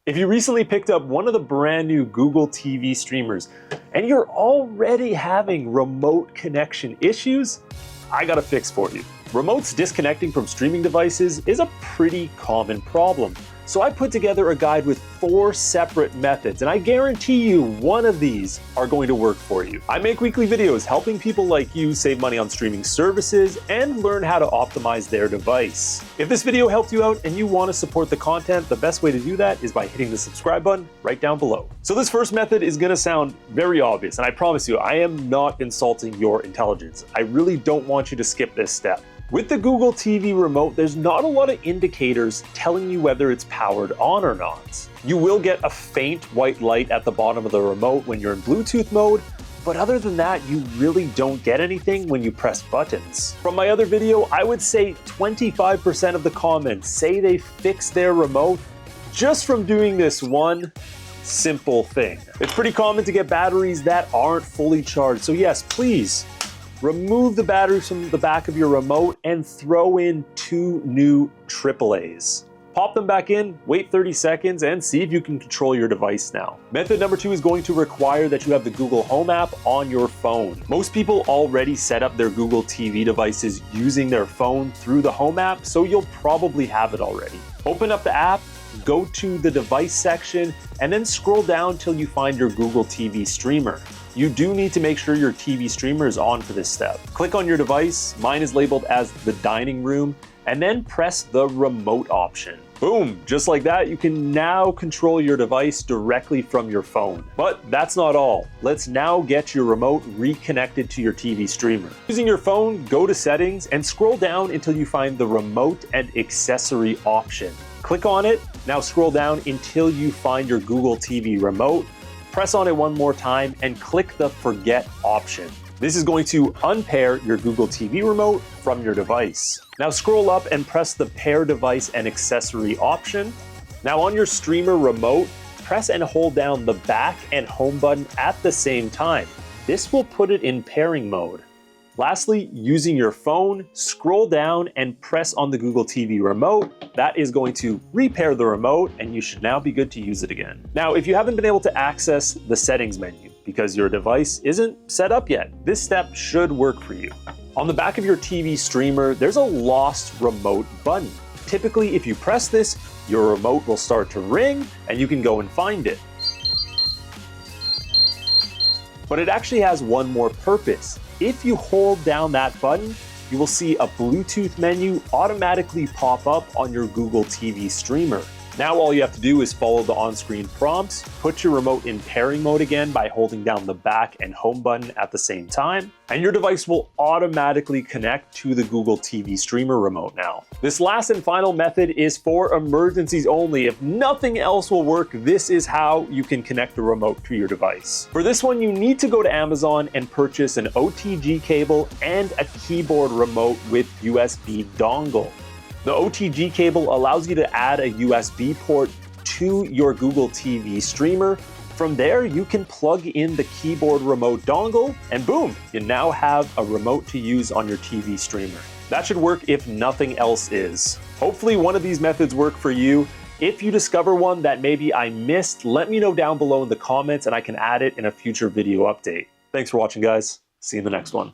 If you recently picked up one of the brand new Google TV streamers and you're already having remote connection issues, I got a fix for you. Remotes disconnecting from streaming devices is a pretty common problem. So I put together a guide with 4 separate methods, and I guarantee you one of these are going to work for you. I make weekly videos helping people like you save money on streaming services and learn how to optimize their device. If this video helped you out and you want to support the content, the best way to do that is by hitting the subscribe button right down below. So this first method is going to sound very obvious, and I promise you, I am not insulting your intelligence. I really don't want you to skip this step. With the Google TV remote, there's not a lot of indicators telling you whether it's powered on or not. You will get a faint white light at the bottom of the remote when you're in Bluetooth mode, but other than that, you really don't get anything when you press buttons. From my other video, I would say 25% of the comments say they fixed their remote just from doing this one simple thing. It's pretty common to get batteries that aren't fully charged, so yes, please, remove the batteries from the back of your remote and throw in 2 new AAAs. Pop them back in, wait 30 seconds, and see if you can control your device now. Method number 2 is going to require that you have the Google Home app on your phone. Most people already set up their Google TV devices using their phone through the Home app, so you'll probably have it already. Open up the app, go to the device section, and then scroll down till you find your Google TV streamer. You do need to make sure your TV streamer is on for this step. Click on your device, mine is labeled as the dining room, and then press the remote option. Boom, just like that, you can now control your device directly from your phone. But that's not all. Let's now get your remote reconnected to your TV streamer. Using your phone, go to settings and scroll down until you find the remote and accessory option. Click on it, now scroll down until you find your Google TV remote. Press on it one more time and click the Forget option. This is going to unpair your Google TV remote from your device. Now scroll up and press the Pair Device and Accessory option. Now on your streamer remote, press and hold down the back and home button at the same time. This will put it in pairing mode. Lastly, using your phone, scroll down and press on the Google TV remote. That is going to repair the remote and you should now be good to use it again. Now, if you haven't been able to access the settings menu because your device isn't set up yet, this step should work for you. On the back of your TV streamer, there's a lost remote button. Typically, if you press this, your remote will start to ring and you can go and find it. But it actually has one more purpose. If you hold down that button, you will see a Bluetooth menu automatically pop up on your Google TV streamer. Now all you have to do is follow the on-screen prompts, put your remote in pairing mode again by holding down the back and home button at the same time, and your device will automatically connect to the Google TV streamer remote now. This last and final method is for emergencies only. If nothing else will work, this is how you can connect the remote to your device. For this one, you need to go to Amazon and purchase an OTG cable and a keyboard remote with USB dongle. The OTG cable allows you to add a USB port to your Google TV streamer. From there, you can plug in the keyboard remote dongle, and boom, you now have a remote to use on your TV streamer. That should work if nothing else is. Hopefully one of these methods work for you. If you discover one that maybe I missed, let me know down below in the comments and I can add it in a future video update. Thanks for watching, guys. See you in the next one.